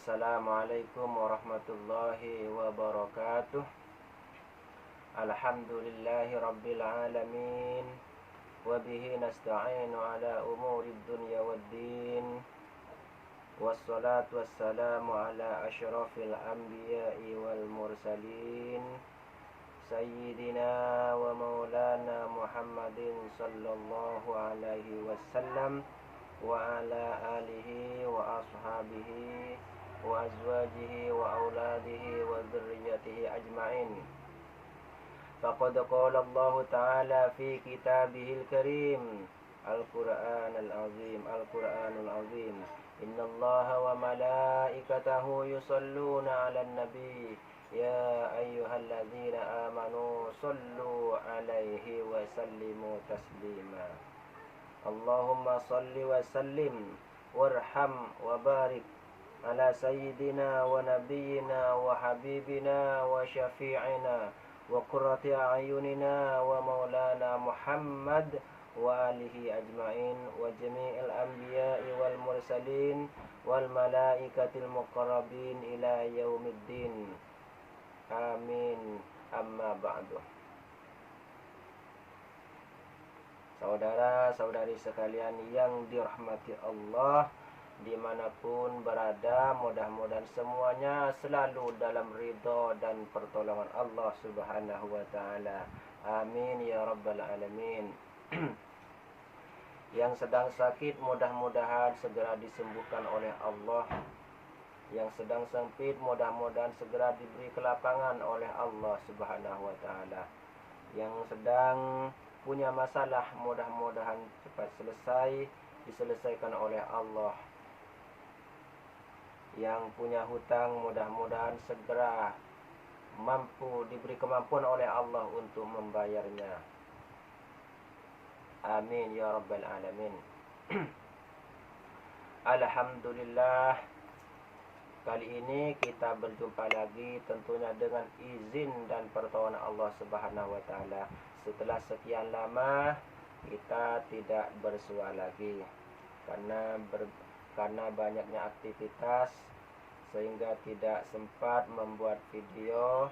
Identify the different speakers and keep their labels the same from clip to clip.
Speaker 1: Assalamualaikum warahmatullahi wabarakatuh. Alhamdulillahi rabbil alamin. Wabihi nasta'inu ala umurid dunya waddin. Wassalatu wassalamu ala ashrafil anbiya'i wal mursalin, Sayyidina wa maulana Muhammadin sallallahu alaihi wasallam wa ala alihi wa ashabihi wa azwajihi wa auladihi wa dzurriyyatihi ajma'in. Faqad qala Allah Ta'ala fi kitabihil karim Al-Qur'anul Azim. Innallaha wa malaikatahu yusalluna 'alan nabi ya ayyuhalladzina amanu sallu 'alaihi wa sallimu taslima. Allahumma salli wa sallim warham wa barik ala sayyidina wa nabiyyina wa habibina wa syafi'ina wa qurrati a'yunina wa maulana Muhammad wa alihi ajma'in wa jami'il anbiya'i wal mursalin wal malaikatil muqarrabin ila yaumiddin. Amin. Amma ba'du. Saudara-saudari sekalian yang dirahmati Allah, dimanapun berada, mudah-mudahan semuanya selalu dalam ridha dan pertolongan Allah Subhanahu wa Ta'ala. Amin ya rabbal alamin. Yang sedang sakit, mudah-mudahan segera disembuhkan oleh Allah. Yang sedang sempit, mudah-mudahan segera diberi kelapangan oleh Allah Subhanahu wa Ta'ala. Yang sedang punya masalah, mudah-mudahan cepat selesai, diselesaikan oleh Allah. Yang punya hutang, mudah-mudahan segera mampu diberi kemampuan oleh Allah untuk membayarnya. Amin ya rabbal alamin. Alhamdulillah, kali ini kita berjumpa lagi tentunya dengan izin dan pertolongan Allah Subhanahu wa Ta'ala. Setelah sekian lama kita tidak bersua lagi karena banyaknya aktivitas, sehingga tidak sempat membuat video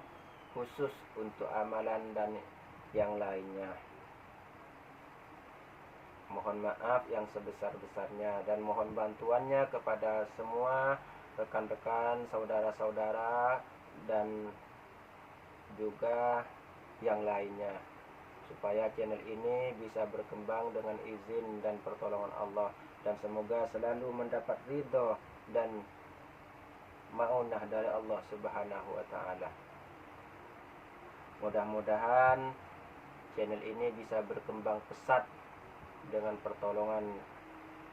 Speaker 1: khusus untuk amalan dan yang lainnya. Mohon maaf yang sebesar-besarnya dan mohon bantuannya kepada semua rekan-rekan, saudara-saudara dan juga yang lainnya, supaya channel ini bisa berkembang dengan izin dan pertolongan Allah, dan semoga selalu mendapat ridho dan maunah dari Allah Subhanahu wa Ta'ala. Mudah-mudahan channel ini bisa berkembang pesat dengan pertolongan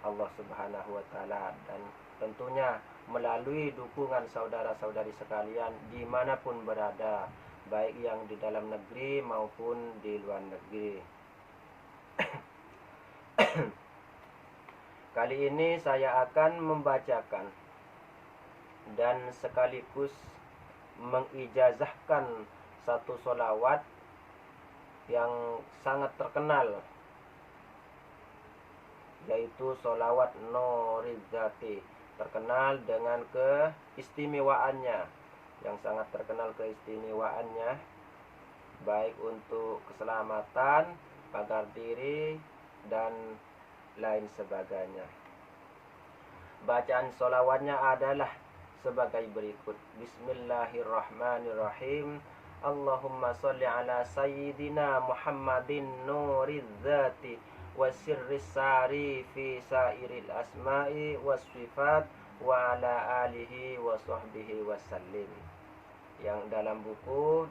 Speaker 1: Allah Subhanahu wa Ta'ala, dan tentunya melalui dukungan saudara-saudari sekalian dimanapun berada, baik yang di dalam negeri maupun di luar negeri. Kali ini saya akan membacakan dan sekaligus mengijazahkan satu sholawat yang sangat terkenal, yaitu sholawat Nurizzati, terkenal dengan keistimewaannya, yang sangat terkenal keistimewaannya, baik untuk keselamatan, pagar diri, dan lain sebagainya. Bacaan sholawatnya adalah sebagai berikut. Bismillahirrahmanirrahim. Allahumma sholli ala sayyidina Muhammadin Nurizzati wa sirris sari fi sairil asma'i was sifat wa ala alihi wa sahbihi wasallim. Yang dalam buku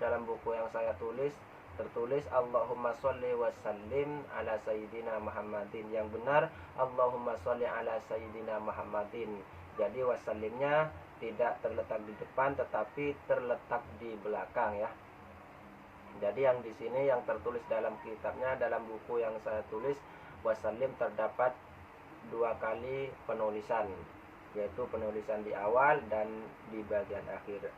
Speaker 1: yang saya tulis tertulis Allahumma sholli wa sallim ala sayyidina Muhammadin. Yang benar Allahumma sholli ala sayyidina Muhammadin. Jadi wasallimnya tidak terletak di depan tetapi terletak di belakang ya. Jadi yang di sini yang tertulis dalam kitabnya, dalam buku yang saya tulis, wasallim terdapat dua kali penulisan, yaitu penulisan di awal dan di bagian akhir.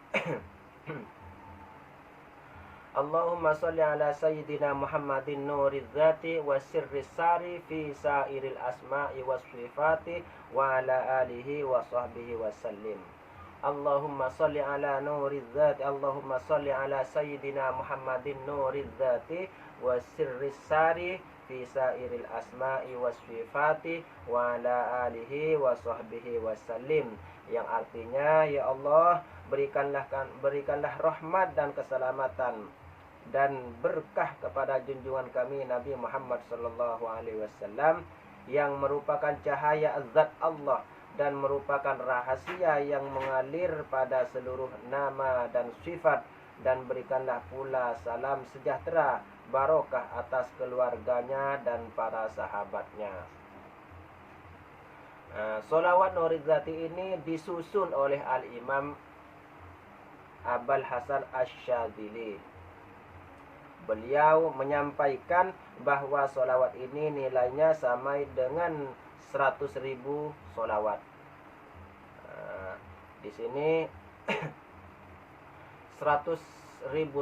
Speaker 1: Allahumma sholli ala sayyidina Muhammadin Nurizzati wa sirris sari fi sairil asma'i was sifati wa ala alihi wa sahbihi wasallim. Allahumma sholli ala nuriz zati, Allahumma sholli ala sayyidina Muhammadin nuriz zati wa sirris sari fi sairil asma'i was sifati wa ala alihi wa sahbihi wasallim. Yang artinya, ya Allah, berikanlah rahmat dan keselamatan dan berkah kepada junjungan kami Nabi Muhammad sallallahu alaihi wasallam yang merupakan cahaya zat Allah dan merupakan rahasia yang mengalir pada seluruh nama dan sifat, dan berikanlah pula salam sejahtera barokah atas keluarganya dan para sahabatnya. Sholawat Nuriz Zati ini disusun oleh Al-Imam Abul Hasan Asy-Syadzili. Beliau menyampaikan bahwa sholawat ini nilainya sama dengan 100.000 sholawat. Di sini 100.000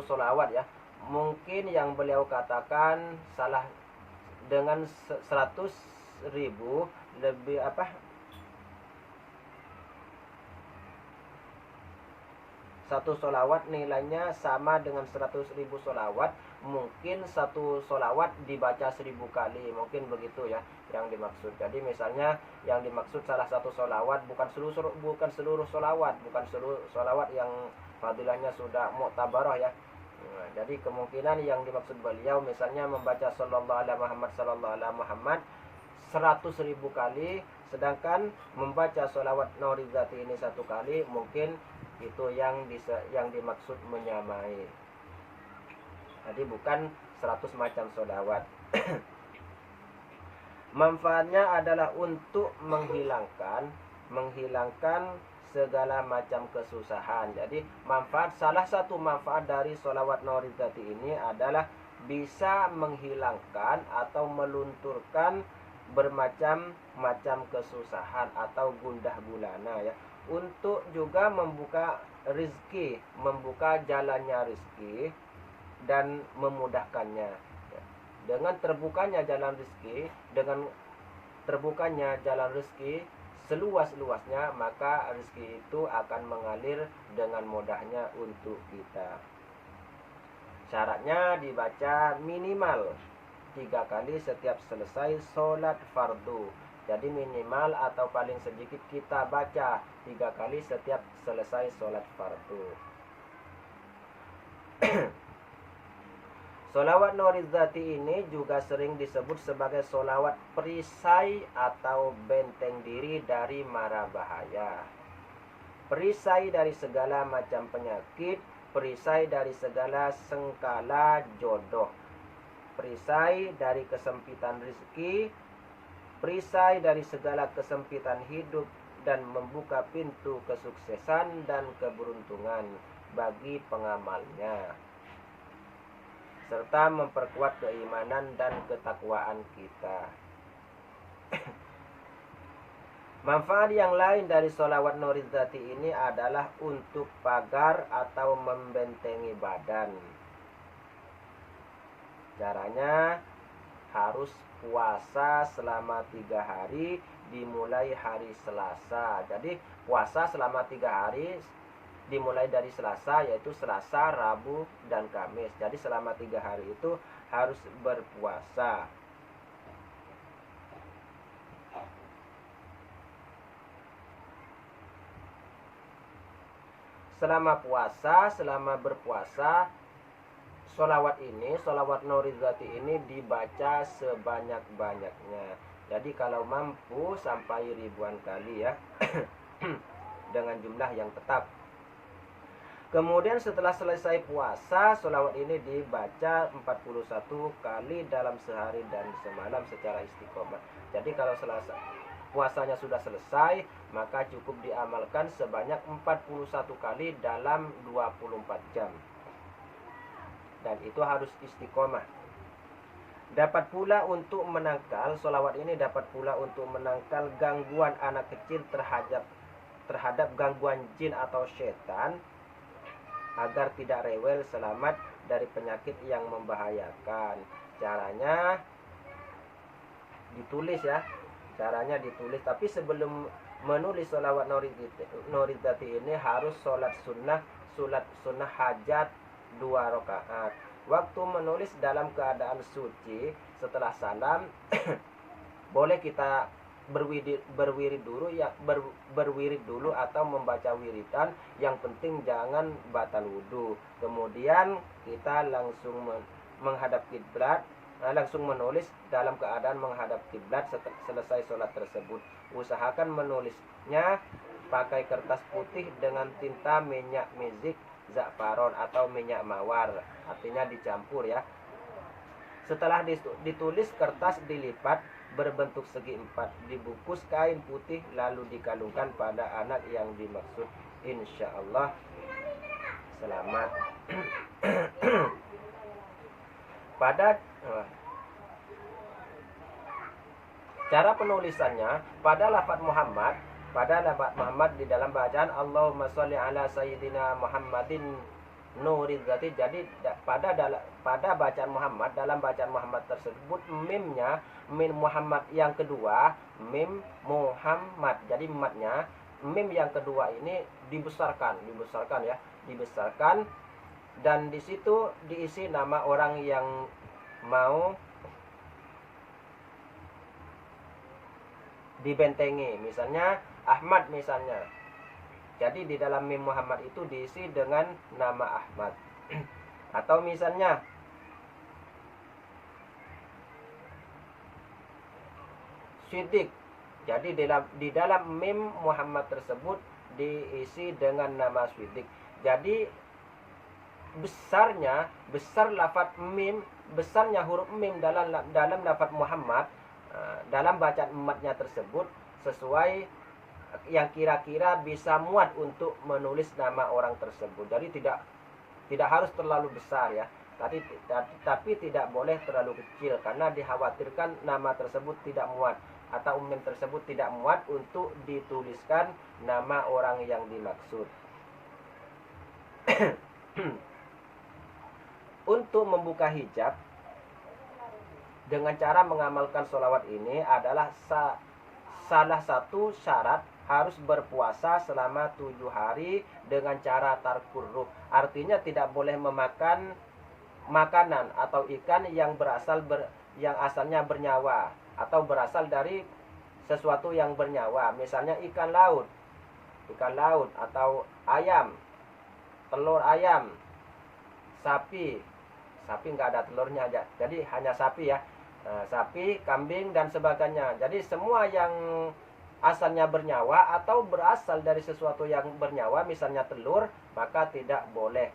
Speaker 1: sholawat ya. Mungkin yang beliau katakan salah dengan 100.000 lebih apa? Satu sholawat nilainya sama dengan 100.000 sholawat. Mungkin satu sholawat dibaca 1000 kali, mungkin begitu ya yang dimaksud. Jadi misalnya yang dimaksud salah satu sholawat bukan seluruh sholawat, bukan seluruh sholawat yang fadilahnya sudah mu'tabarah ya. Jadi kemungkinan yang dimaksud beliau misalnya membaca sallallahu alaihi Muhammad sallallahu alaihi Muhammad 100.000 kali, sedangkan membaca sholawat Nuriz Zati ini 1 kali, mungkin itu yang dimaksud menyamai. Jadi bukan 100 macam sholawat. Manfaatnya adalah untuk menghilangkan segala macam kesusahan. Jadi salah satu manfaat dari sholawat Nuriz Zati ini adalah bisa menghilangkan atau melunturkan bermacam-macam kesusahan atau gundah gulana ya. Untuk juga membuka rizki, membuka jalannya rizki dan memudahkannya. Dengan terbukanya jalan rezeki seluas-luasnya, maka rezeki itu akan mengalir dengan mudahnya untuk kita. Syaratnya dibaca minimal 3 kali setiap selesai sholat fardu. Jadi minimal atau paling sedikit kita baca 3 kali setiap selesai sholat fardu. Sholawat Nuriz Zati ini juga sering disebut sebagai sholawat perisai atau benteng diri dari mara bahaya. Perisai dari segala macam penyakit, perisai dari segala sengkala jodoh, perisai dari kesempitan rezeki, perisai dari segala kesempitan hidup, dan membuka pintu kesuksesan dan keberuntungan bagi pengamalnya, serta memperkuat keimanan dan ketakwaan kita. Manfaat yang lain dari sholawat Nuriz Zati ini adalah untuk pagar atau membentengi badan. Caranya harus puasa selama 3 hari dimulai hari Selasa. Jadi puasa selama 3 hari dimulai dari Selasa, yaitu Selasa, Rabu, dan Kamis. Jadi selama 3 hari itu harus berpuasa. Selama berpuasa, sholawat Nuriz Zati ini dibaca sebanyak-banyaknya. Jadi kalau mampu sampai ribuan kali ya, dengan jumlah yang tetap. Kemudian setelah selesai puasa, sholawat ini dibaca 41 kali dalam sehari dan semalam secara istiqomah. Jadi kalau puasanya sudah selesai, maka cukup diamalkan sebanyak 41 kali dalam 24 jam. Dan itu harus istiqomah. Dapat pula untuk menangkal, sholawat ini dapat pula untuk menangkal gangguan anak kecil terhadap gangguan jin atau setan, agar tidak rewel, selamat dari penyakit yang membahayakan. Caranya ditulis ya. Tapi sebelum menulis sholawat Nuridzati ini harus sholat sunnah hajat 2 rakaat. Waktu menulis dalam keadaan suci setelah salam boleh kita berwirid dulu atau membaca wiridan, yang penting jangan batal wudu. Kemudian kita langsung menghadap kiblat, langsung menulis dalam keadaan menghadap kiblat selesai sholat tersebut. Usahakan menulisnya pakai kertas putih dengan tinta minyak mizik za'faron atau minyak mawar, artinya dicampur ya. Setelah ditulis, kertas dilipat berbentuk segi 4, dibungkus kain putih lalu dikalungkan pada anak yang dimaksud. Insya Allah selamat. Pada cara penulisannya, pada lafaz Muhammad di dalam bacaan Allahumma sholli ala sayyidina Muhammadin Nuridzati. Jadi pada bacaan Muhammad, dalam bacaan Muhammad tersebut mimnya min Muhammad yang kedua, mim Muhammad. Jadi matnya mim yang kedua ini dibesarkan ya, dibesarkan, dan di situ diisi nama orang yang mau dibentengi, misalnya Ahmad misalnya. Jadi di dalam mim Muhammad itu diisi dengan nama Ahmad. Atau misalnya Siddiq. Jadi di dalam mim Muhammad tersebut diisi dengan nama Siddiq. Jadi besarnya huruf mim dalam lafaz Muhammad dalam bacaan ematnya tersebut sesuai yang kira-kira bisa muat untuk menulis nama orang tersebut. Jadi tidak harus terlalu besar ya, tapi tidak boleh terlalu kecil, karena dikhawatirkan nama tersebut tidak muat atau mim tersebut tidak muat untuk dituliskan nama orang yang dimaksud. Untuk membuka hijab dengan cara mengamalkan sholawat ini adalah salah satu syarat harus berpuasa selama 7 hari dengan cara tarkurruh. Artinya tidak boleh memakan makanan atau ikan yang yang asalnya bernyawa atau berasal dari sesuatu yang bernyawa. Misalnya ikan laut atau ayam, telur ayam, sapi nggak ada telurnya aja, jadi hanya sapi ya. Sapi, kambing dan sebagainya. Jadi semua yang asalnya bernyawa atau berasal dari sesuatu yang bernyawa, misalnya telur, maka tidak boleh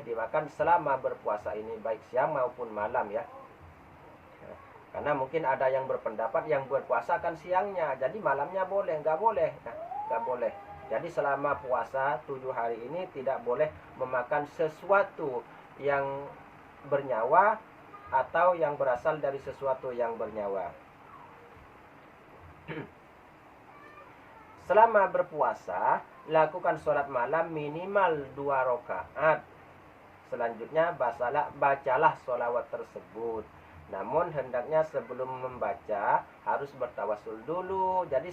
Speaker 1: dimakan selama berpuasa ini, baik siang maupun malam ya. Karena mungkin ada yang berpendapat yang berpuasa kan siangnya, jadi malamnya boleh, nggak boleh. Nggak boleh. Jadi selama puasa 7 hari ini tidak boleh memakan sesuatu yang bernyawa atau yang berasal dari sesuatu yang bernyawa. Selama berpuasa, lakukan sholat malam minimal 2 rakaat. Selanjutnya bacalah sholawat tersebut. Namun hendaknya sebelum membaca harus bertawasul dulu. Jadi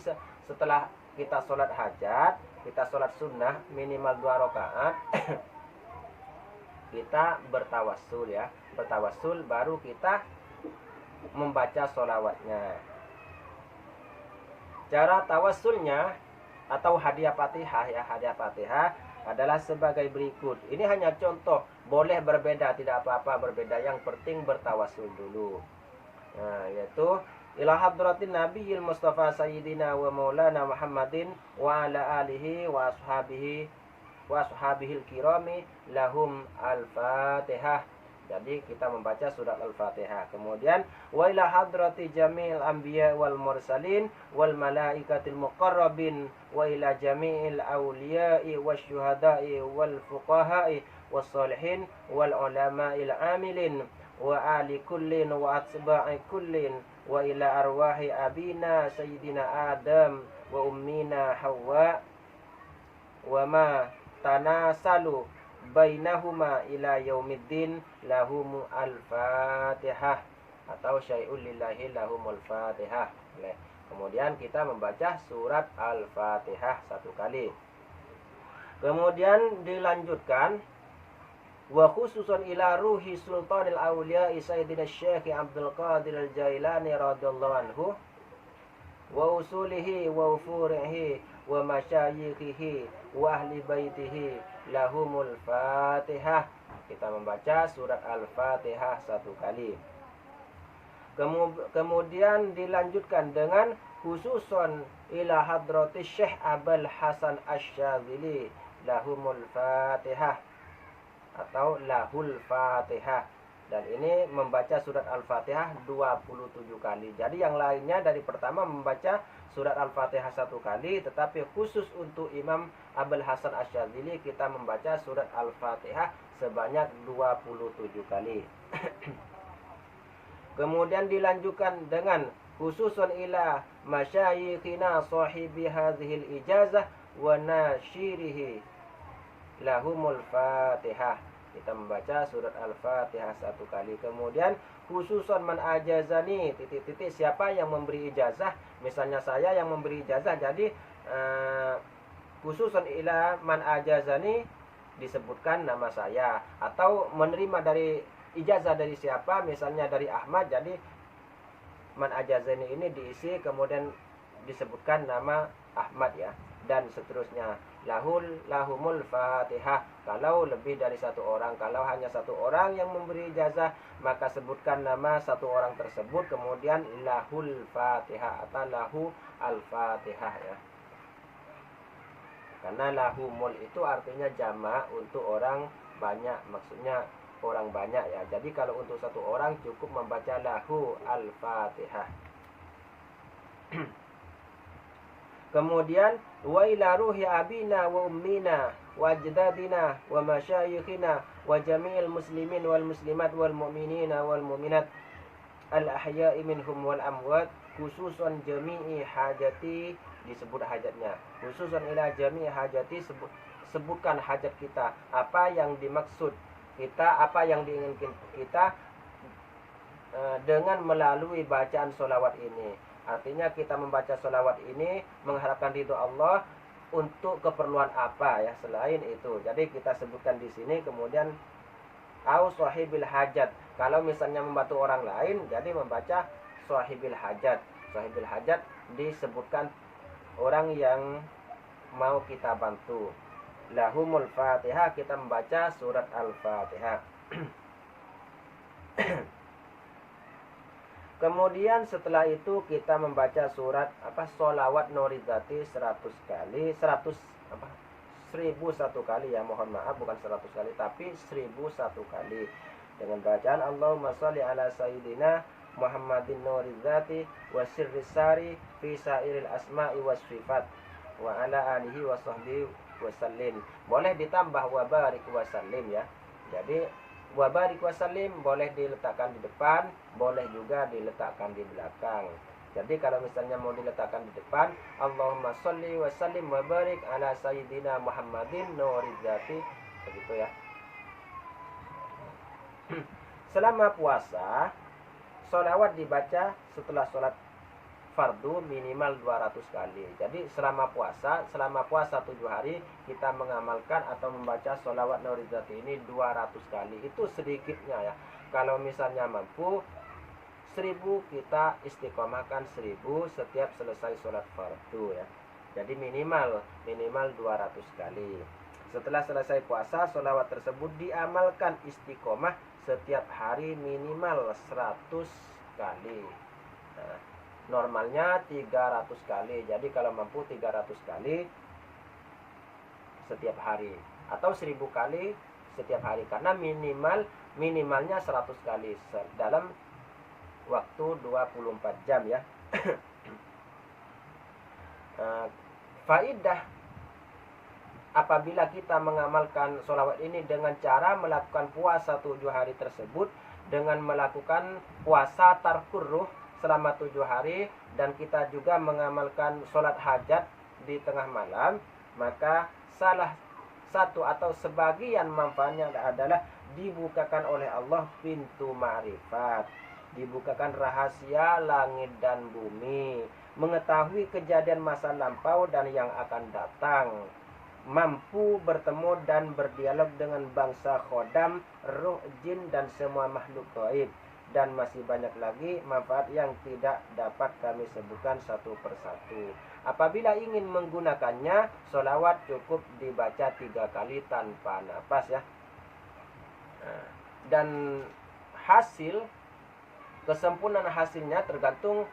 Speaker 1: setelah kita sholat hajat, kita sholat sunnah minimal 2 rakaat, kita bertawasul ya. Bertawasul baru kita membaca sholawatnya. Cara tawasulnya atau hadiah Fatihah ya, hadiah Fatihah adalah sebagai berikut. Ini hanya contoh, boleh berbeda, tidak apa-apa berbeda, yang penting bertawasul dulu. Nah, yaitu ila hadratin nabiyil mustafa sayyidina wa maulana Muhammadin wa ala alihi wa ashabihil kirami lahum al-Fatihah. Jadi kita membaca surat Al-Fatihah. Kemudian wa ila hadrati jami'il anbiya wal mursalin wal malaikatil muqarrabin wa ila jami'il awliya'i wasyuhada'i wal fuqaha'i was salihin wal ulama'il amilin wa ali kullin wa atba'i kullin wa ila arwahi abina sayyidina Adam wa ummina Hawa wa ma tanasalu bainahuma ila yaumiddin lahum al-Fatihah atau syai'ul lillahi lahumul Fatihah. Kemudian kita membaca surat Al-Fatihah 1 kali. Kemudian dilanjutkan, wa khususan ila ruhi sultanil awliya Sayyidina Syekh Abdul Qadir Al-Jailani radhiyallahu anhu wa usulihi wa ufurihi wa masyayikhihi wa ahli baitihi lahumul Fatihah. Kita membaca surat Al-Fatihah 1 kali. Kemudian dilanjutkan dengan khususon ila hadratis Syekh Abul Hasan Asy-Syadzili lahumul Fatihah atau lahul Fatihah. Dan ini membaca surat Al-Fatihah 27 kali. Jadi yang lainnya dari pertama membaca surat Al-Fatihah 1 kali, tetapi khusus untuk Imam Abul Hasan Asy-Syadzili kita membaca surat Al-Fatihah sebanyak 27 kali. Kemudian dilanjutkan dengan khususun ila masyayikhina sahibi hadhil ijazah wa nasyirihi lahumul Fatihah. Kita membaca surat Al-Fatihah 1 kali. Kemudian khususun man ajazani titik-titik, siapa yang memberi ijazah, misalnya saya yang memberi ijazah, jadi khususun ila man ajazani disebutkan nama saya, atau menerima dari ijazah dari siapa, misalnya dari Ahmad, jadi man ajazani ini diisi kemudian disebutkan nama Ahmad ya, dan seterusnya. Lahumul Fatihah kalau lebih dari 1 orang. Kalau hanya 1 orang yang memberi ijazah, maka sebutkan nama 1 orang tersebut kemudian lahul Fatihah atau lahu al-Fatihah ya. Karena lahumul itu artinya jamak untuk orang banyak, maksudnya orang banyak ya. Jadi kalau untuk 1 orang cukup membaca lahu al-Fatihah. Kemudian wa ila ruhi abina wa ummina wa ajdadina wa masyayikhina wa jami'il muslimin wal muslimat wal mu'minina wal mu'minat al ahya'i minhum wal amwat khususan jami'i hajati, disebut hajatnya. Khususan ila jami'i hajati, sebutkan hajat kita, apa yang dimaksud kita, apa yang diinginkan kita dengan melalui bacaan sholawat ini. Artinya kita membaca sholawat ini mengharapkan ridho Allah untuk keperluan apa ya selain itu. Jadi kita sebutkan di sini. Kemudian au sahibil hajat, kalau misalnya membantu orang lain, jadi membaca sahibil hajat. Sahibil hajat disebutkan orang yang mau kita bantu. Lahumul Fatihah, kita membaca surat Al-Fatihah. Kemudian setelah itu kita membaca surat sholawat Nurizati 100 kali, 1001 kali ya, mohon maaf bukan 100 kali tapi 1001 kali, dengan bacaan Allahumma sholli ala sayyidina Muhammadin Nurizati wa sirrisari fi sairil asma'i was sifat wa ala alihi wa sahbihi wasallim. Boleh ditambah wa barik wasallim ya. Jadi wa barik wasallim boleh diletakkan di depan, boleh juga diletakkan di belakang. Jadi kalau misalnya mau diletakkan di depan, Allahumma sholli wa sallim wa barik ala sayyidina Muhammadin Nurizati, begitu ya. Selama puasa, sholawat dibaca setelah sholat fardu minimal 200 kali. Jadi selama puasa 7 hari kita mengamalkan atau membaca sholawat Nurizati ini 200 kali. Itu sedikitnya ya. Kalau misalnya mampu 1000, kita istiqomahkan 1000 setiap selesai sholat fardu ya. Jadi minimal 200 kali. Setelah selesai puasa, sholawat tersebut diamalkan istiqomah setiap hari minimal 100 kali. Nah, normalnya 300 kali. Jadi kalau mampu 300 kali setiap hari atau 1000 kali setiap hari, karena minimalnya 100 kali dalam waktu 24 jam ya. Faidah apabila kita mengamalkan sholawat ini dengan cara melakukan puasa 7 hari tersebut, dengan melakukan puasa tarkurruh selama 7 hari, dan kita juga mengamalkan sholat hajat di tengah malam, maka salah satu atau sebagian manfaatnya adalah dibukakan oleh Allah pintu ma'rifat, dibukakan rahasia langit dan bumi, mengetahui kejadian masa lampau dan yang akan datang, mampu bertemu dan berdialog dengan bangsa khodam, ruh, jin, dan semua makhluk gaib. Dan masih banyak lagi manfaat yang tidak dapat kami sebutkan satu persatu. Apabila ingin menggunakannya, sholawat cukup dibaca 3 kali tanpa nafas ya. Dan kesempurnaan hasilnya tergantung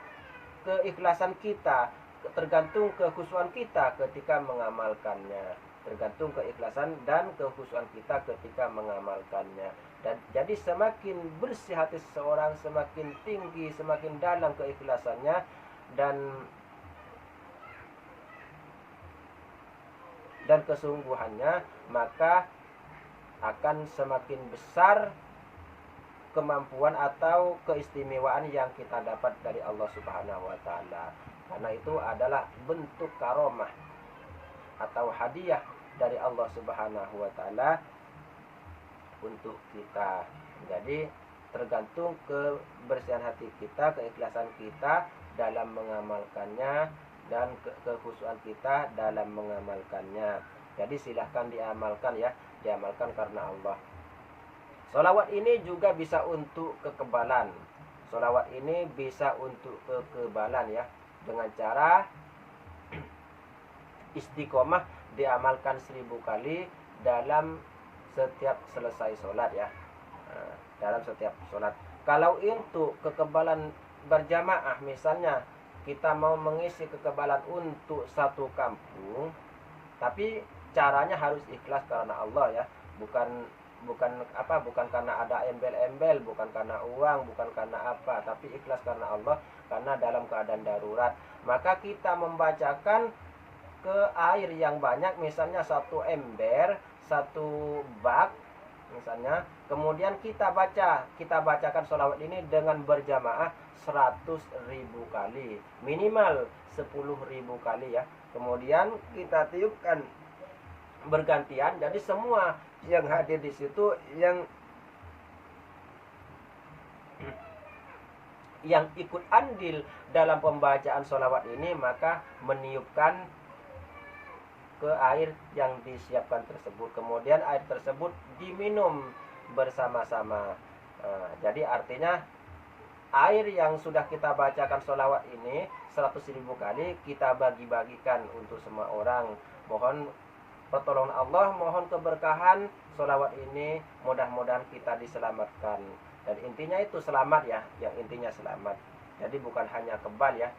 Speaker 1: keikhlasan kita, tergantung kekhusyuan kita ketika mengamalkannya, tergantung keikhlasan dan kekhusyuan kita ketika mengamalkannya. Dan jadi semakin bersih hati seseorang, semakin tinggi, semakin dalam keikhlasannya, dan kesungguhannya, maka akan semakin besar kemampuan atau keistimewaan yang kita dapat dari Allah Subhanahu wa taala. Karena itu adalah bentuk karomah atau hadiah dari Allah Subhanahu wa taala untuk kita. Jadi tergantung kebersihan hati kita, keikhlasan kita dalam mengamalkannya, dan kekhusyuan kita dalam mengamalkannya. Jadi silahkan diamalkan ya, diamalkan karena Allah. Sholawat ini juga bisa untuk kekebalan. Sholawat ini bisa untuk kekebalan ya, dengan cara istiqomah diamalkan 1000 kali dalam setiap selesai sholat ya, dalam setiap sholat. Kalau untuk kekebalan berjamaah, misalnya kita mau mengisi kekebalan untuk satu kampung, tapi caranya harus ikhlas karena Allah ya, bukan karena ada embel-embel, bukan karena uang, bukan karena apa, tapi ikhlas karena Allah, karena dalam keadaan darurat. Maka kita membacakan ke air yang banyak, misalnya 1 ember, 1 bak misalnya, kemudian kita bacakan sholawat ini dengan berjamaah 100.000 kali, minimal 10.000 kali ya. Kemudian kita tiupkan bergantian, jadi semua yang hadir di situ yang ikut andil dalam pembacaan sholawat ini, maka meniupkan ke air yang disiapkan tersebut. Kemudian air tersebut diminum bersama-sama. Jadi artinya air yang sudah kita bacakan sholawat ini 100.000 kali kita bagi-bagikan untuk semua orang. Mohon pertolongan Allah, mohon keberkahan sholawat ini, mudah-mudahan kita diselamatkan. Dan intinya itu selamat ya, yang intinya selamat. Jadi bukan hanya kebal ya.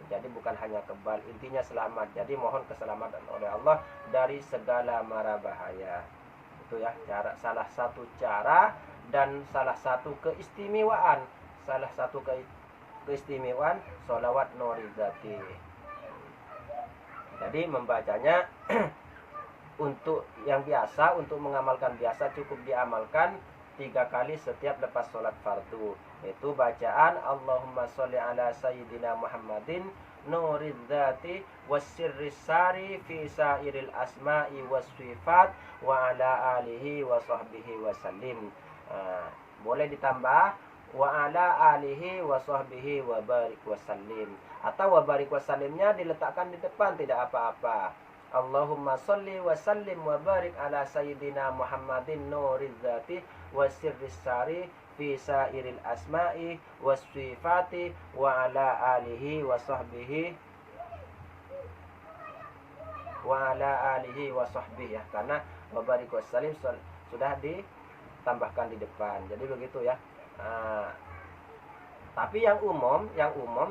Speaker 1: Jadi bukan hanya kebal, intinya selamat. Jadi mohon keselamatan oleh Allah dari segala mara bahaya. Itu ya salah satu cara dan salah satu keistimewaan sholawat Nurizati. Jadi membacanya untuk yang biasa, untuk mengamalkan biasa, cukup diamalkan 3 kali setiap lepas sholat fardu, yaitu bacaan Allahumma sholli ala sayyidina Muhammadin nuridzati wassirris sari fi sairil asma'i wasfifat wa ala alihi wa sahbihi wasallim. Boleh ditambah wa ala alihi wa sahbihi wa barik wasallim, atau wa barik wasallimnya diletakkan di depan, tidak apa-apa. Allahumma sholli wa sallim wa barik ala sayyidina Muhammadin nuridzati wasirris sari fi sairil asma'i wasfifati wa ala alihi wa sahbihi ya, karena wa barik wasallim sudah ditambahkan di depan. Jadi begitu ya. Tapi yang umum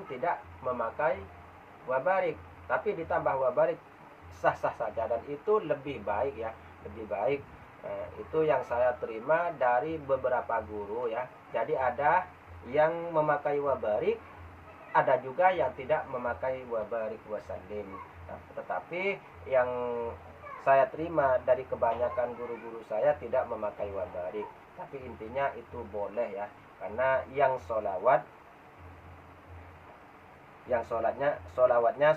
Speaker 1: tidak memakai wa barik, tapi ditambah wa barik sah-sah saja, dan itu lebih baik ya, lebih baik. Itu yang saya terima dari beberapa guru ya. Jadi ada yang memakai wa barik, ada juga yang tidak memakai wa barik wasallim. Tetapi yang saya terima dari kebanyakan guru-guru saya tidak memakai wa barik. Tapi intinya itu boleh ya, karena yang sholawatnya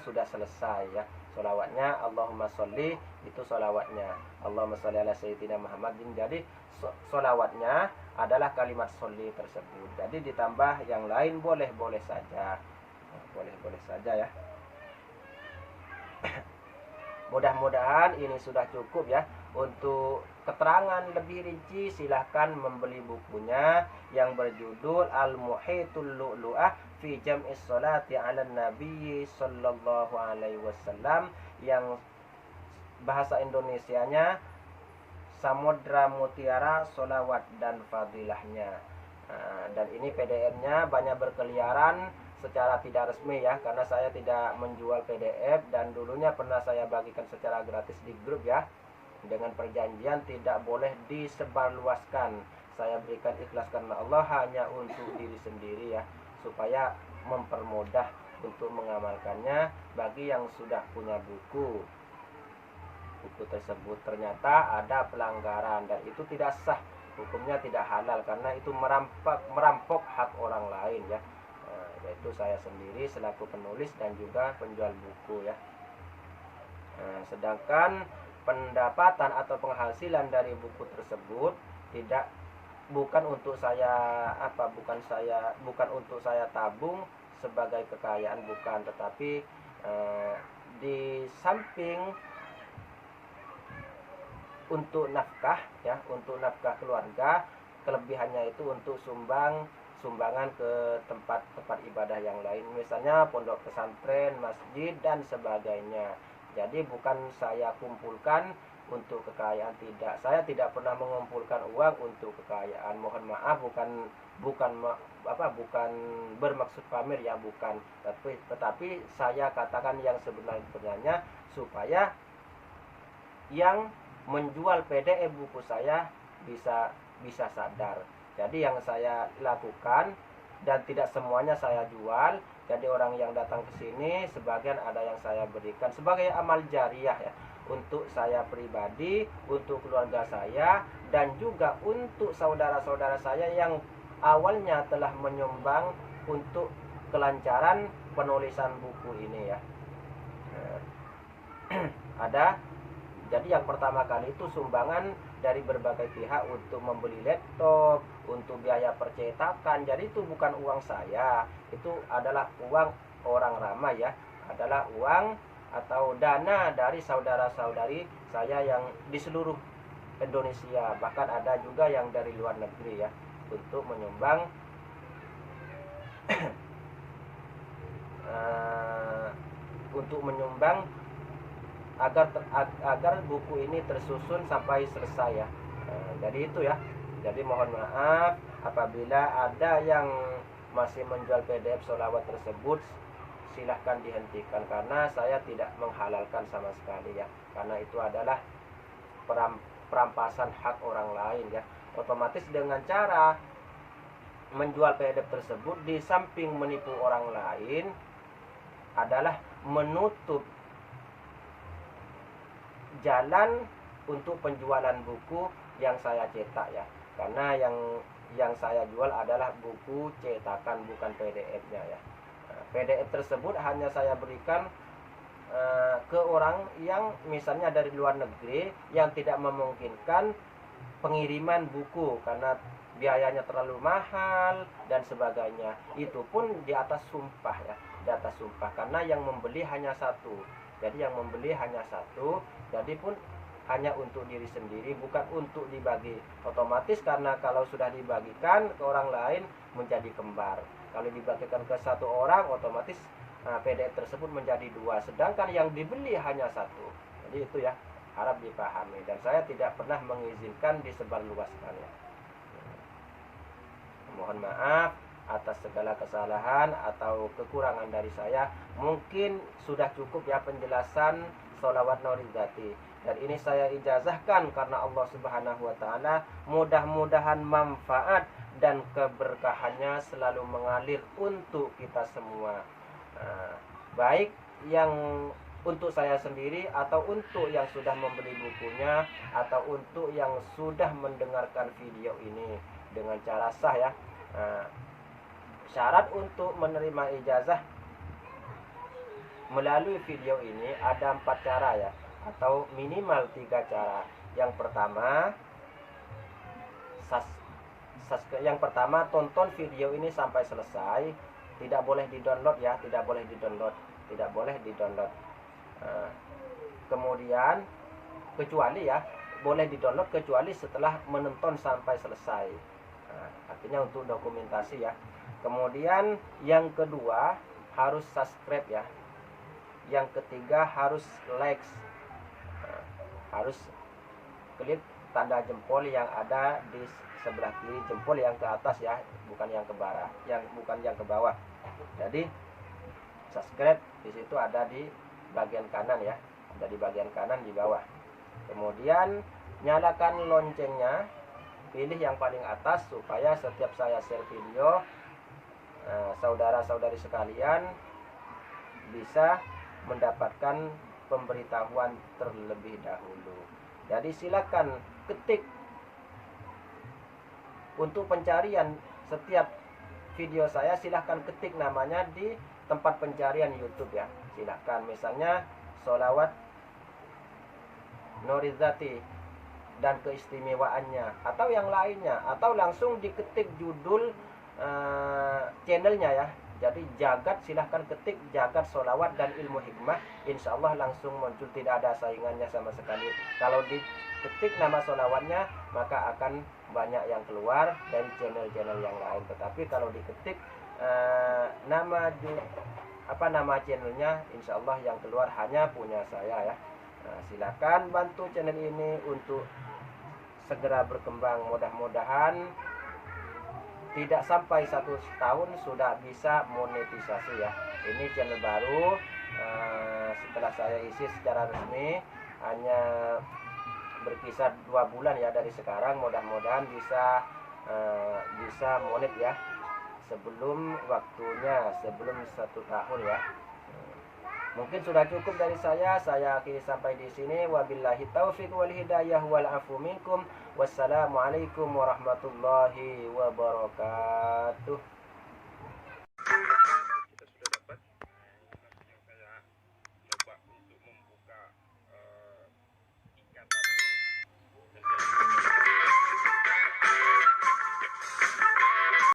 Speaker 1: sudah selesai ya. Sholawatnya Allahumma sholli, itu sholawatnya Allahumma sholli ala sayyidina Muhammadin. Jadi sholawatnya adalah kalimat sholli tersebut. Jadi ditambah yang lain boleh-boleh saja. Boleh-boleh saja ya. Mudah-mudahan ini sudah cukup ya. Untuk keterangan lebih rinci silahkan membeli bukunya yang berjudul Al-Muhitul Lu'lu'ah fi Jam'is Sholati 'ala Nabi sallallahu alaihi wasallam, yang bahasa Indonesianya Samudra Mutiara Sholawat dan Fadilahnya. Dan ini PDF-nya banyak berkeliaran secara tidak resmi ya, karena saya tidak menjual PDF dan dulunya pernah saya bagikan secara gratis di grup ya, dengan perjanjian tidak boleh disebarluaskan. Saya berikan ikhlas karena Allah, hanya untuk diri sendiri ya, supaya mempermudah untuk mengamalkannya bagi yang sudah punya buku tersebut ternyata ada pelanggaran dan itu tidak sah, hukumnya tidak halal karena itu merampok hak orang lain ya. Yaitu saya sendiri selaku penulis dan juga penjual buku ya. Sedangkan pendapatan atau penghasilan dari buku tersebut bukan untuk saya tabung sebagai kekayaan, bukan, tetapi di samping untuk nafkah ya, untuk nafkah keluarga, kelebihannya itu untuk sumbangan ke tempat-tempat ibadah yang lain, misalnya pondok pesantren, masjid dan sebagainya. Jadi bukan saya kumpulkan untuk kekayaan, tidak. Saya tidak pernah mengumpulkan uang untuk kekayaan. Mohon maaf, bukan bermaksud pamer ya, bukan. Tetapi saya katakan yang sebenarnya supaya yang menjual PDF buku saya bisa sadar. Jadi yang saya lakukan, dan tidak semuanya saya jual. Jadi orang yang datang ke sini sebagian ada yang saya berikan sebagai amal jariah ya, untuk saya pribadi, untuk keluarga saya, dan juga untuk saudara-saudara saya yang awalnya telah menyumbang untuk kelancaran penulisan buku ini ya. Jadi yang pertama kali itu sumbangan dari berbagai pihak untuk membeli laptop, untuk biaya percetakan. Jadi itu bukan uang saya, itu adalah uang orang ramai ya, adalah uang atau dana dari saudara-saudari saya yang di seluruh Indonesia, bahkan ada juga yang dari luar negeri ya, untuk menyumbang agar buku ini tersusun sampai selesai ya. Jadi itu ya. Jadi mohon maaf apabila ada yang masih menjual PDF sholawat tersebut, silahkan dihentikan karena saya tidak menghalalkan sama sekali ya. Karena itu adalah perampasan hak orang lain ya. Otomatis dengan cara menjual PDF tersebut, di samping menipu orang lain, adalah menutup jalan untuk penjualan buku yang saya cetak ya. Karena yang saya jual adalah buku cetakan, bukan PDF-nya ya. PDF tersebut hanya saya berikan ke orang yang misalnya dari luar negeri yang tidak memungkinkan pengiriman buku karena biayanya terlalu mahal dan sebagainya. Itu pun di atas sumpah ya, di atas sumpah, karena yang membeli hanya satu. Jadi yang membeli hanya satu, jadi pun hanya untuk diri sendiri, bukan untuk dibagi. Otomatis karena kalau sudah dibagikan ke orang lain menjadi kembar. Kalau dibagikan ke satu orang, otomatis PDF tersebut menjadi dua, sedangkan yang dibeli hanya satu. Jadi itu ya, harap dipahami. Dan saya tidak pernah mengizinkan disebarluaskannya. Mohon maaf atas segala kesalahan atau kekurangan dari saya. Mungkin sudah cukup ya penjelasan sholawat Nurizzati, dan ini saya ijazahkan karena Allah Subhanahu wa Ta'ala. Mudah-mudahan manfaat dan keberkahannya selalu mengalir untuk kita semua, baik yang untuk saya sendiri atau untuk yang sudah membeli bukunya atau untuk yang sudah mendengarkan video ini dengan cara sah ya. Syarat untuk menerima ijazah melalui video ini ada 4 cara ya, atau minimal 3 cara. Yang pertama, tonton video ini sampai selesai. Tidak boleh di-download ya, tidak boleh di-download, tidak boleh di-download. Kemudian kecuali ya, boleh di-download kecuali setelah menonton sampai selesai. Artinya untuk dokumentasi ya. Kemudian yang kedua harus subscribe ya. Yang ketiga harus like. Harus klik tanda jempol yang ada di sebelah kiri, jempol yang ke atas ya, bukan yang ke bawah, bukan yang ke bawah. Jadi subscribe di situ ada di bagian kanan ya, ada di bagian kanan di bawah. Kemudian nyalakan loncengnya, pilih yang paling atas supaya setiap saya share video, saudara-saudari sekalian bisa mendapatkan pemberitahuan terlebih dahulu. Jadi silakan ketik untuk pencarian setiap video saya, silahkan ketik namanya di tempat pencarian YouTube ya. Silahkan misalnya sholawat Nurizzati dan keistimewaannya atau yang lainnya, atau langsung diketik judul channelnya ya. Jadi jagat, silahkan ketik jagat sholawat dan ilmu hikmah, insya Allah langsung muncul, tidak ada saingannya sama sekali. Kalau diketik nama sholawatnya maka akan banyak yang keluar dari channel-channel yang lain. Tetapi kalau diketik nama channelnya, insya Allah yang keluar hanya punya saya ya. Silakan bantu channel ini untuk segera berkembang. Mudah-mudahan tidak sampai 1 tahun sudah bisa monetisasi ya. Ini channel baru, setelah saya isi secara resmi hanya berkisar 2 bulan ya dari sekarang. Mudah-mudahan bisa monet ya sebelum waktunya, sebelum 1 tahun ya. Mungkin sudah cukup dari saya akhiri sampai di sini. Wabillahi taufiq wal hidayah wal afu minkum. Wassalamualaikum warahmatullahi wabarakatuh.